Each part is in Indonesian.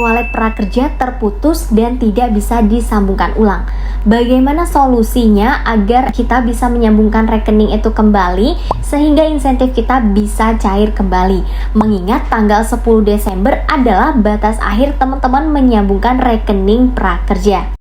e-wallet prakerja terputus dan tidak bisa disambungkan ulang. Bagaimana solusinya agar kita bisa menyambungkan rekening itu kembali sehingga insentif kita bisa cair kembali? Mengingat tanggal 10 Desember adalah batas akhir teman-teman menyambungkan rekening prakerja.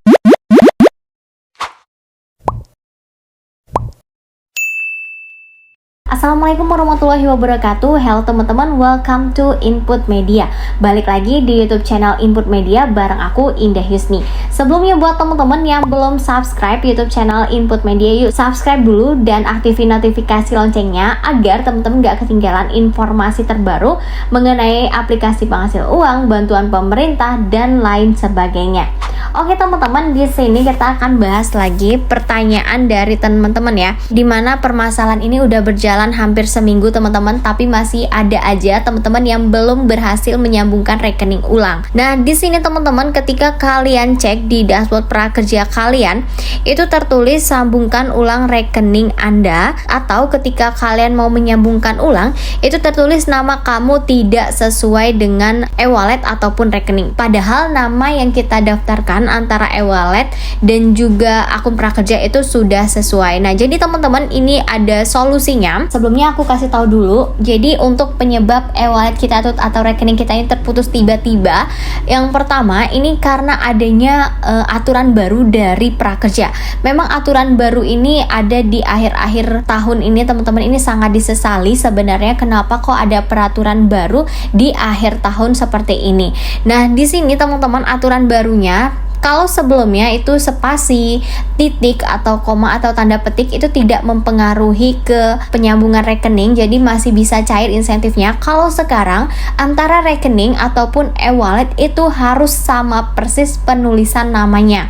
Assalamualaikum warahmatullahi wabarakatuh. Halo teman-teman, welcome to Input Media. Balik lagi di YouTube channel Input Media bareng aku Indah Yusni. Sebelumnya buat teman-teman yang belum subscribe YouTube channel Input Media, yuk subscribe dulu dan aktifin notifikasi loncengnya agar teman-teman gak ketinggalan informasi terbaru mengenai aplikasi penghasil uang, bantuan pemerintah dan lain sebagainya. Oke teman-teman, di sini kita akan bahas lagi pertanyaan dari teman-teman ya, dimana permasalahan ini udah berjalan hampir seminggu teman-teman, tapi masih ada aja teman-teman yang belum berhasil menyambungkan rekening ulang. Nah di sini teman-teman, ketika kalian cek di dashboard prakerja kalian, itu tertulis sambungkan ulang rekening Anda, atau ketika kalian mau menyambungkan ulang, itu tertulis nama kamu tidak sesuai dengan e-wallet ataupun rekening. Padahal nama yang kita daftarkan antara e-wallet dan juga akun prakerja itu sudah sesuai. Nah, jadi teman-teman, ini ada solusinya. Sebelumnya aku kasih tahu dulu. Jadi untuk penyebab e-wallet kita atau rekening kita ini terputus tiba-tiba, yang pertama ini karena adanya aturan baru dari prakerja. Memang aturan baru ini ada di akhir-akhir tahun ini teman-teman, ini sangat disesali sebenarnya kenapa kok ada peraturan baru di akhir tahun seperti ini. Nah, di sini teman-teman, aturan barunya, kalau sebelumnya itu spasi, titik, atau koma, atau tanda petik itu tidak mempengaruhi ke penyambungan rekening, jadi masih bisa cair insentifnya. Kalau sekarang antara rekening ataupun e-wallet itu harus sama persis penulisan namanya,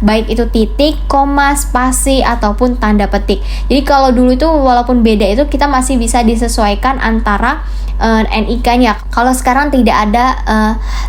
baik itu titik, koma, spasi, ataupun tanda petik. Jadi kalau dulu itu walaupun beda itu kita masih bisa disesuaikan antara NIK-nya. Kalau sekarang tidak ada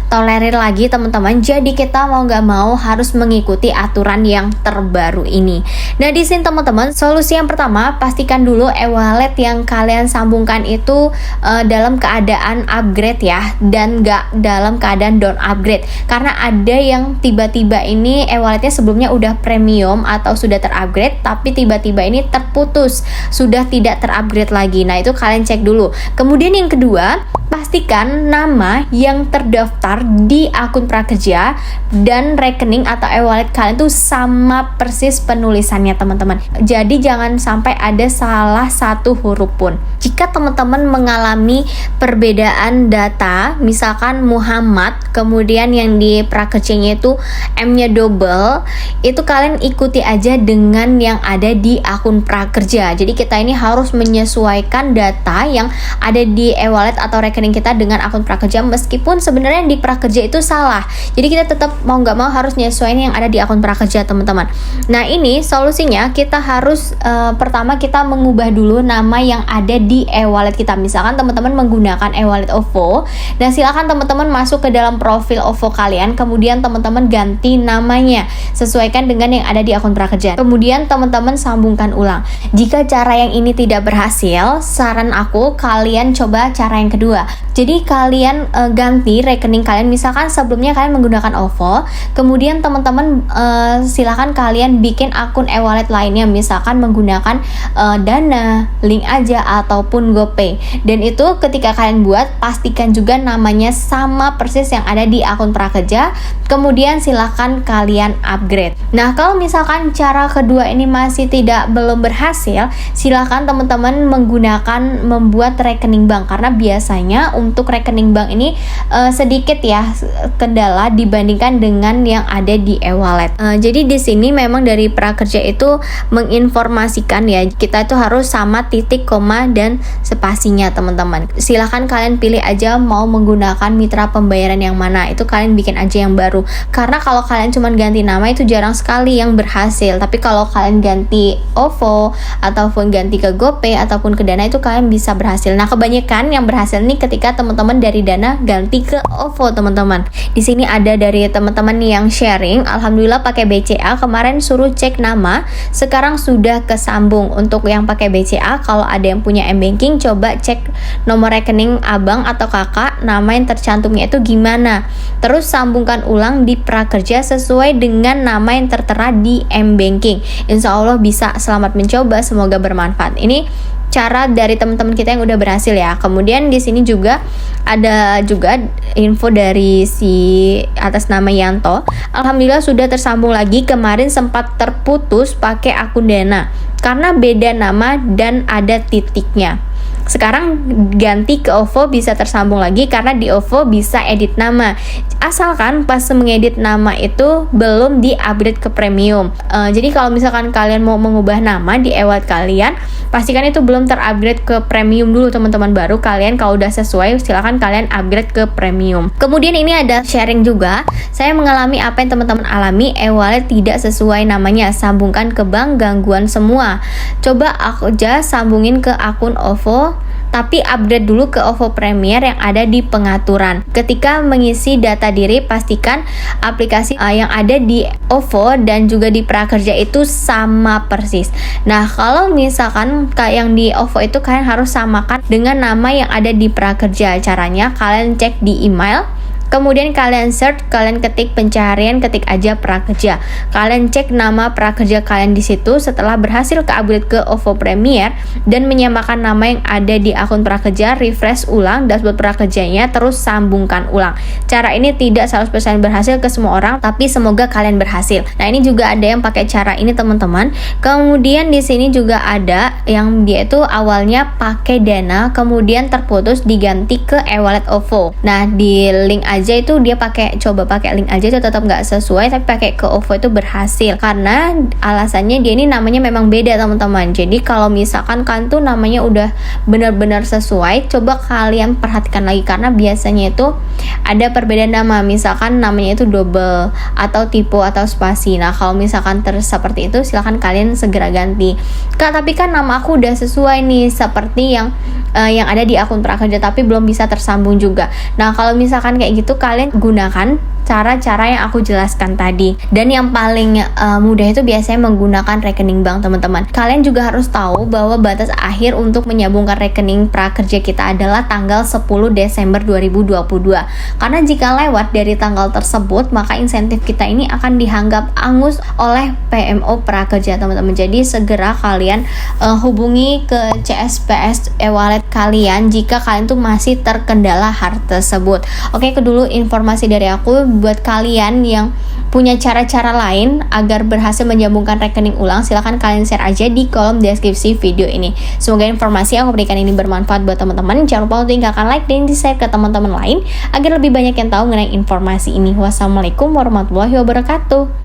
tolerir lagi teman-teman. Jadi kita mau nggak mau harus mengikuti aturan yang terbaru ini. Nah di sini teman-teman, solusi yang pertama, pastikan dulu e-wallet yang kalian sambungkan itu dalam keadaan upgrade ya, dan nggak dalam keadaan down upgrade. Karena ada yang tiba-tiba ini e-walletnya sebelumnya udah premium atau sudah terupgrade, tapi tiba-tiba ini terputus, sudah tidak terupgrade lagi. Nah itu kalian cek dulu. Kemudian yang kedua, pastikan nama yang terdaftar di akun prakerja dan rekening atau e-wallet kalian tuh sama persis penulisannya teman-teman. Jadi jangan sampai ada salah satu huruf pun. Jika teman-teman mengalami perbedaan data, misalkan Muhammad, kemudian yang di prakerjanya itu M-nya double, itu kalian ikuti aja dengan yang ada di akun prakerja. Jadi kita ini harus menyesuaikan data yang ada di e-wallet atau rekening kita dengan akun prakerja, meskipun sebenarnya di prakerja itu salah. Jadi kita tetap mau nggak mau harus nyesuaiin yang ada di akun prakerja teman-teman. Nah ini solusinya, kita harus pertama kita mengubah dulu nama yang ada di e-wallet kita. Misalkan teman-teman menggunakan e-wallet OVO, nah silakan teman-teman masuk ke dalam profil OVO kalian, kemudian teman-teman ganti namanya sesuaikan dengan yang ada di akun prakerja. Kemudian teman-teman sambungkan ulang. Jika cara yang ini tidak berhasil, saran aku kalian coba cara yang kedua. Jadi kalian ganti rekening kalian. Misalkan sebelumnya kalian menggunakan OVO, kemudian teman-teman silakan kalian bikin akun e-wallet lainnya, misalkan menggunakan Dana, Link Aja, ataupun GoPay. Dan itu ketika kalian buat, pastikan juga namanya sama persis yang ada di akun prakerja. Kemudian silakan kalian upgrade. Nah kalau misalkan cara kedua ini masih belum berhasil, silakan teman-teman membuat rekening bank, karena biasanya untuk rekening bank ini sedikit ya kendala dibandingkan dengan yang ada di e-wallet. Jadi di sini memang dari prakerja itu menginformasikan ya, kita itu harus sama titik, koma, dan spasinya teman-teman. Silahkan kalian pilih aja mau menggunakan mitra pembayaran yang mana, itu kalian bikin aja yang baru. Karena kalau kalian cuma ganti nama itu jarang sekali yang berhasil, tapi kalau kalian ganti OVO ataupun ganti ke GoPay ataupun ke Dana itu kalian bisa berhasil. Nah kebanyakan yang berhasil nih ketika teman-teman dari Dana ganti ke OVO teman-teman. Di sini ada dari teman-teman yang sharing, alhamdulillah pakai BCA, kemarin suruh cek nama, sekarang sudah kesambung. Untuk yang pakai BCA, kalau ada yang punya M-Banking, coba cek nomor rekening abang atau kakak, nama yang tercantumnya itu gimana. Terus sambungkan ulang di prakerja sesuai dengan nama yang tertera di M-Banking. Insya Allah bisa. Selamat mencoba, semoga bermanfaat. Ini cara dari teman-teman kita yang udah berhasil ya. Kemudian di sini juga ada juga info dari si atas nama Yanto. Alhamdulillah sudah tersambung lagi. Kemarin sempat terputus pakai akun Dana karena beda nama dan ada titiknya. Sekarang ganti ke OVO bisa tersambung lagi karena di OVO bisa edit nama. Asalkan pas mengedit nama itu belum di-upgrade ke premium. Jadi kalau misalkan kalian mau mengubah nama di e-wallet kalian, pastikan itu belum terupgrade ke premium dulu teman-teman. Baru kalian kalau udah sesuai silahkan kalian upgrade ke premium. Kemudian ini ada sharing juga. Saya mengalami apa yang teman-teman alami, e-wallet tidak sesuai namanya, sambungkan ke bank gangguan semua. Coba aku aja sambungin ke akun OVO, tapi upgrade dulu ke OVO Premier yang ada di pengaturan. Ketika mengisi data diri, pastikan aplikasi yang ada di OVO dan juga di prakerja itu sama persis. Nah, kalau misalkan yang di OVO itu kalian harus samakan dengan nama yang ada di prakerja. Caranya kalian cek di email, kemudian kalian search, kalian ketik pencarian, ketik aja prakerja. Kalian cek nama prakerja kalian di situ. Setelah berhasil ke-upgrade ke OVO Premier dan menyamakan nama yang ada di akun prakerja, refresh ulang dashboard prakerjanya, terus sambungkan ulang. Cara ini tidak 100% berhasil ke semua orang, tapi semoga kalian berhasil. Nah, ini juga ada yang pakai cara ini teman-teman. Kemudian di sini juga ada yang dia itu awalnya pakai Dana, kemudian terputus diganti ke e-wallet OVO. Nah, di link aja itu dia coba pakai link aja itu tetap nggak sesuai, tapi pakai ke OVO itu berhasil karena alasannya dia ini namanya memang beda teman-teman. Jadi kalau misalkan kan tuh namanya udah benar-benar sesuai, coba kalian perhatikan lagi karena biasanya itu ada perbedaan nama, misalkan namanya itu double atau typo atau spasi. Nah, kalau misalkan seperti itu silahkan kalian segera ganti. Kak, tapi kan nama aku udah sesuai nih seperti yang ada di akun prakerja tapi belum bisa tersambung juga. Nah, kalau misalkan kayak gitu kalian gunakan cara-cara yang aku jelaskan tadi. Dan yang paling mudah itu biasanya menggunakan rekening bank teman-teman. Kalian juga harus tahu bahwa batas akhir untuk menyambungkan rekening prakerja kita adalah tanggal 10 Desember 2022. Karena jika lewat dari tanggal tersebut, maka insentif kita ini akan dianggap angus oleh PMO prakerja teman-teman. Jadi segera kalian hubungi ke CSPS e-wallet kalian jika kalian tuh masih terkendala hal tersebut. Oke, itu dulu informasi dari aku. Buat kalian yang punya cara-cara lain agar berhasil menyambungkan rekening ulang, silahkan kalian share aja di kolom deskripsi video ini. Semoga informasi yang aku berikan ini bermanfaat buat teman-teman. Jangan lupa untuk tinggalkan like dan di-share ke teman-teman lain agar lebih banyak yang tahu mengenai informasi ini. Wassalamualaikum warahmatullahi wabarakatuh.